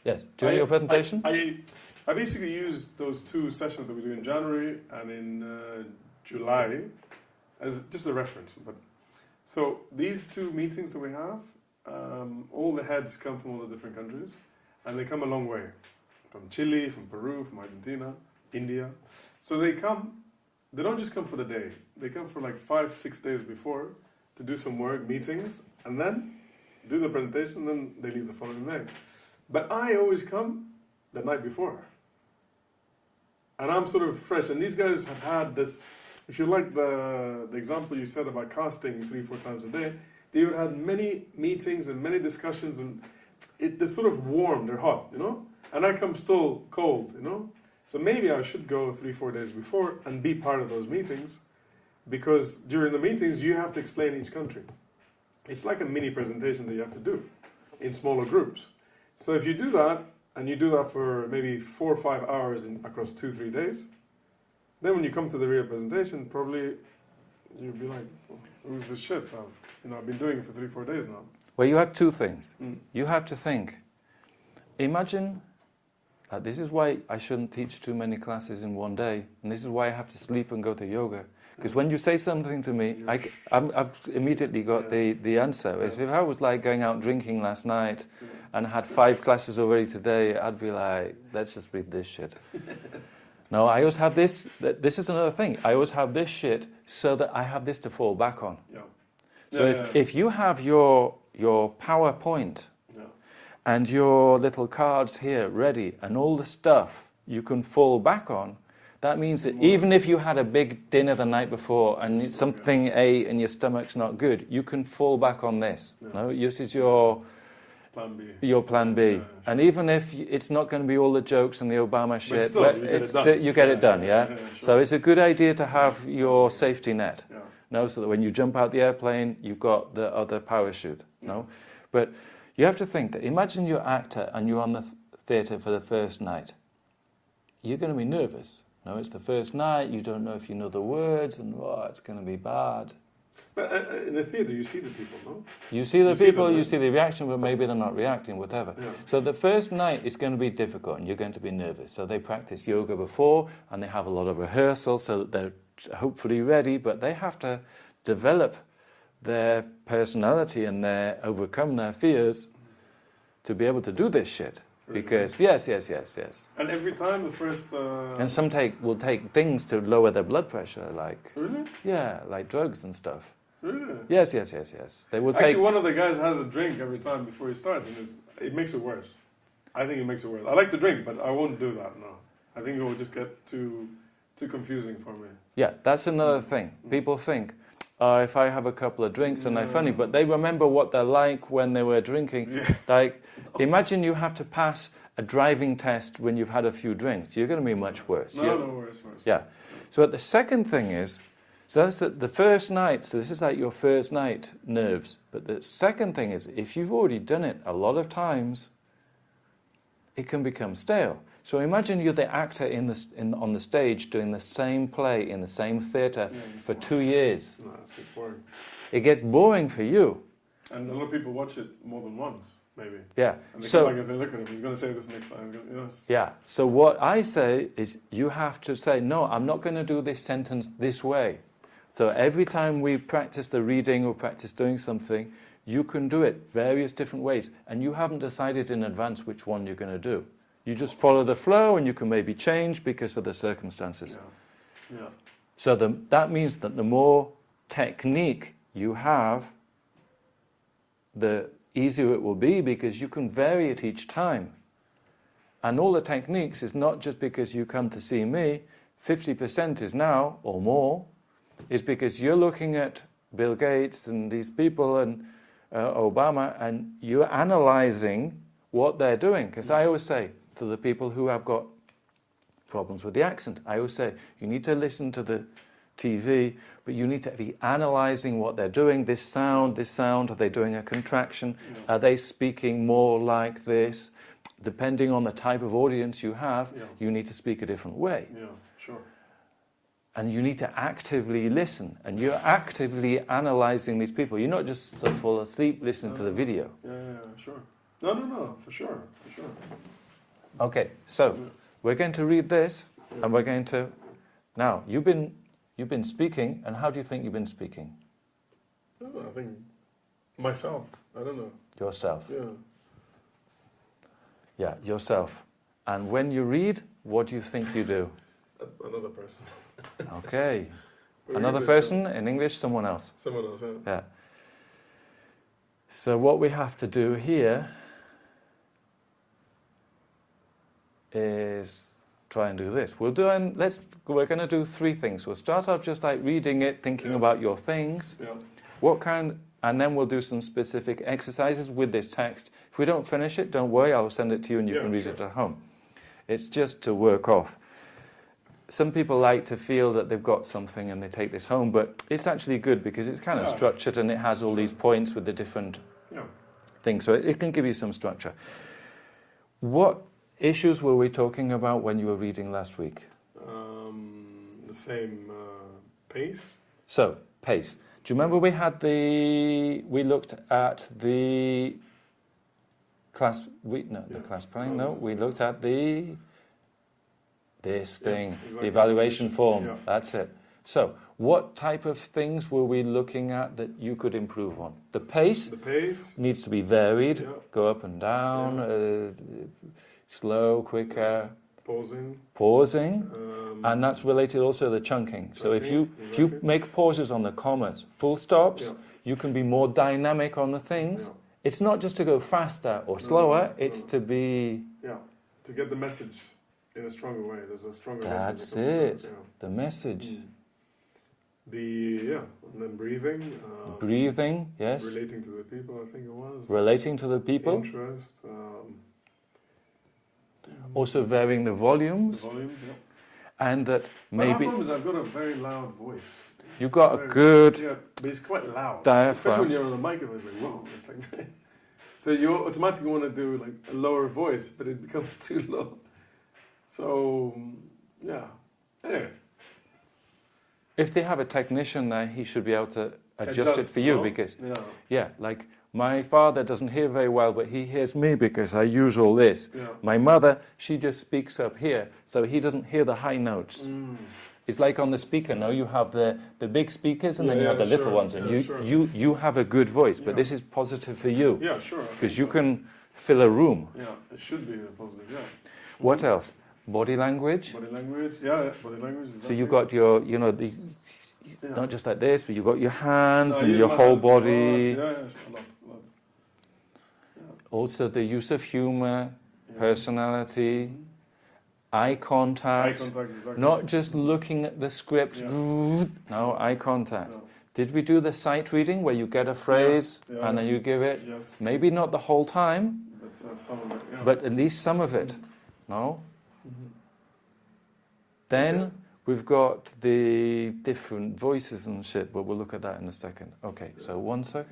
Yes. During your presentation? I basically use those 2 sessions that we do in January and in July as just a reference. But so these 2 meetings that we have, all the heads come from all the different countries, and they come a long way, from Chile, from Peru, from Argentina, India. So they come. They don't just come for the day. They come for like 5-6 days before to do some work, meetings, and then do the presentation, and then they leave the following day. But I always come the night before. And I'm sort of fresh. And these guys have had this, if you like the example you said about casting 3-4 times a day, they would have many meetings and many discussions, and they're sort of warm, they're hot, you know? And I come still cold, you know? So maybe I should go 3-4 days before and be part of those meetings, because during the meetings you have to explain each country. It's like a mini presentation that you have to do in smaller groups. So if you do that, and you do that for maybe 4 or 5 hours across 2-3 days, then when you come to the real presentation, probably you'll be like, who's this shit? I've been doing it for 3-4 days now. Well, you have 2 things. You have to think. Imagine, this is why I shouldn't teach too many classes in one day, and this is why I have to sleep and go to yoga. Because when you say something to me, I've immediately got the answer. Yeah. If I was like going out drinking last night and had 5 classes already today, I'd be like, let's just read this shit. No, I always have this. This is another thing. I always have this shit so that I have this to fall back on. Yeah. So if you have your PowerPoint and your little cards here ready and all the stuff you can fall back on, that means that even if you had a big dinner the night before and it's something in your stomach's not good, you can fall back on this. Yeah. No, this is your plan B. Your plan B. Yeah, sure. And even if it's not going to be all the jokes and the Obama shit, you get it done, yeah? Sure. So it's a good idea to have your safety net. Yeah. No, so that when you jump out the airplane, you've got the other parachute. No, but you have to think that imagine you're an actor and you're on the theatre for the first night. You're going to be nervous. No, it's the first night, you don't know if you know the words, and it's going to be bad. But in the theatre, you see the people, no? You see the people, you see the reaction, but maybe they're not reacting, whatever. Yeah. So the first night is going to be difficult, and you're going to be nervous. So they practice yoga before, and they have a lot of rehearsal, so that they're hopefully ready, but they have to develop their personality and overcome their fears to be able to do this shit. Because yes. And every time the first. And some will take things to lower their blood pressure, like. Really? Yeah, like drugs and stuff. Really? Yes. They will Actually, one of the guys has a drink every time before he starts, and it makes it worse. I think it makes it worse. I like to drink, but I won't do that. No, I think it will just get too confusing for me. Yeah, that's another thing. People think, if I have a couple of drinks, then they're funny, but they remember what they're like when they were drinking. Yeah. Like, imagine you have to pass a driving test when you've had a few drinks. You're going to be much worse. No, worse. Yeah. So the second thing is, so that's the first night, so this is like your first night nerves. But the second thing is, if you've already done it a lot of times, it can become stale. So imagine you're the actor on the stage doing the same play in the same theatre for 2 years. No, it gets boring. It gets boring for you. And a lot of people watch it more than once, maybe. Yeah. And they come back and say, look at him, he's going to say this next time. Yeah. So what I say is you have to say, no, I'm not going to do this sentence this way. So every time we practice the reading or practice doing something, you can do it various different ways. And you haven't decided in advance which one you're going to do. You just follow the flow, and you can maybe change because of the circumstances. Yeah. So that means that the more technique you have, the easier it will be, because you can vary it each time. And all the techniques is not just because you come to see me. 50% is now, or more, is because you're looking at Bill Gates and these people and Obama, and you're analyzing what they're doing. Because I always say, to the people who have got problems with the accent, I always say, you need to listen to the TV, but you need to be analysing what they're doing. This sound, are they doing a contraction? Are they speaking more like this? Depending on the type of audience you have, you need to speak a different way. Yeah, sure. And you need to actively listen, and you're actively analysing these people. You're not just fall asleep listening to the video. Yeah, sure. No, for sure. Okay, so we're going to read this, and we're going to... Now, you've been speaking, and how do you think you've been speaking? I don't know, I think myself. I don't know. Yourself. Yeah. Yeah, yourself. And when you read, what do you think you do? Another person. Okay. Or Another English, person, in English, someone else. Someone else, yeah. Yeah. So what we have to do here is try and do this. We're going to do three things. We'll start off just like reading it, thinking about your things. Yeah. And then we'll do some specific exercises with this text. If we don't finish it, don't worry, I'll send it to you and you can read it at home. It's just to work off. Some people like to feel that they've got something and they take this home, but it's actually good because it's kind of structured and it has all these points with the different things. So it can give you some structure. What issues were we talking about when you were reading last week? The same pace. So, pace. Do you remember we looked at the class, the class planning, we looked at this thing, exactly. The evaluation form, that's it. So, what type of things were we looking at that you could improve on? The pace needs to be varied, go up and down, slow, quicker. Pausing. And that's related also to the chunking. So if you make pauses on the commas, full stops, you can be more dynamic on the things. Yeah. It's not just to go faster or slower, it's to be... Yeah, to get the message in a stronger way. There's a stronger message. That's it, the message. And then breathing. Breathing, yes. Relating to the people, I think it was. Relating to the people. Interest. Also varying the volumes. And that maybe... My problem is I've got a very loud voice. You've got a good... Yeah, but it's quite loud. Diaphragm. Especially when you're on the microphone, it's like, whoa. It's like, so you automatically want to do like a lower voice, but it becomes too low. So, yeah. Anyway. If they have a technician there, he should be able to adjust it for you because... like... My father doesn't hear very well, but he hears me because I use all this. Yeah. My mother, she just speaks up here, so he doesn't hear the high notes. It's like on the speaker, no? You have the big speakers and then you have the little ones, and you have a good voice, but this is positive for you. Yeah, sure. Because you can fill a room. Yeah, it should be positive, yeah. What else? Body language? Body language. So you got your, not just like this, but you've got your hands and your whole body. A lot. Also the use of humour, personality, eye contact. Exactly. Not just looking at the script. No, eye contact. Did we do the sight reading where you get a phrase and then you give it? Yes. Maybe not the whole time, but some of it. But at least some of it. No? Then we've got the different voices and shit, but we'll look at that in a second. Okay, so 1 second.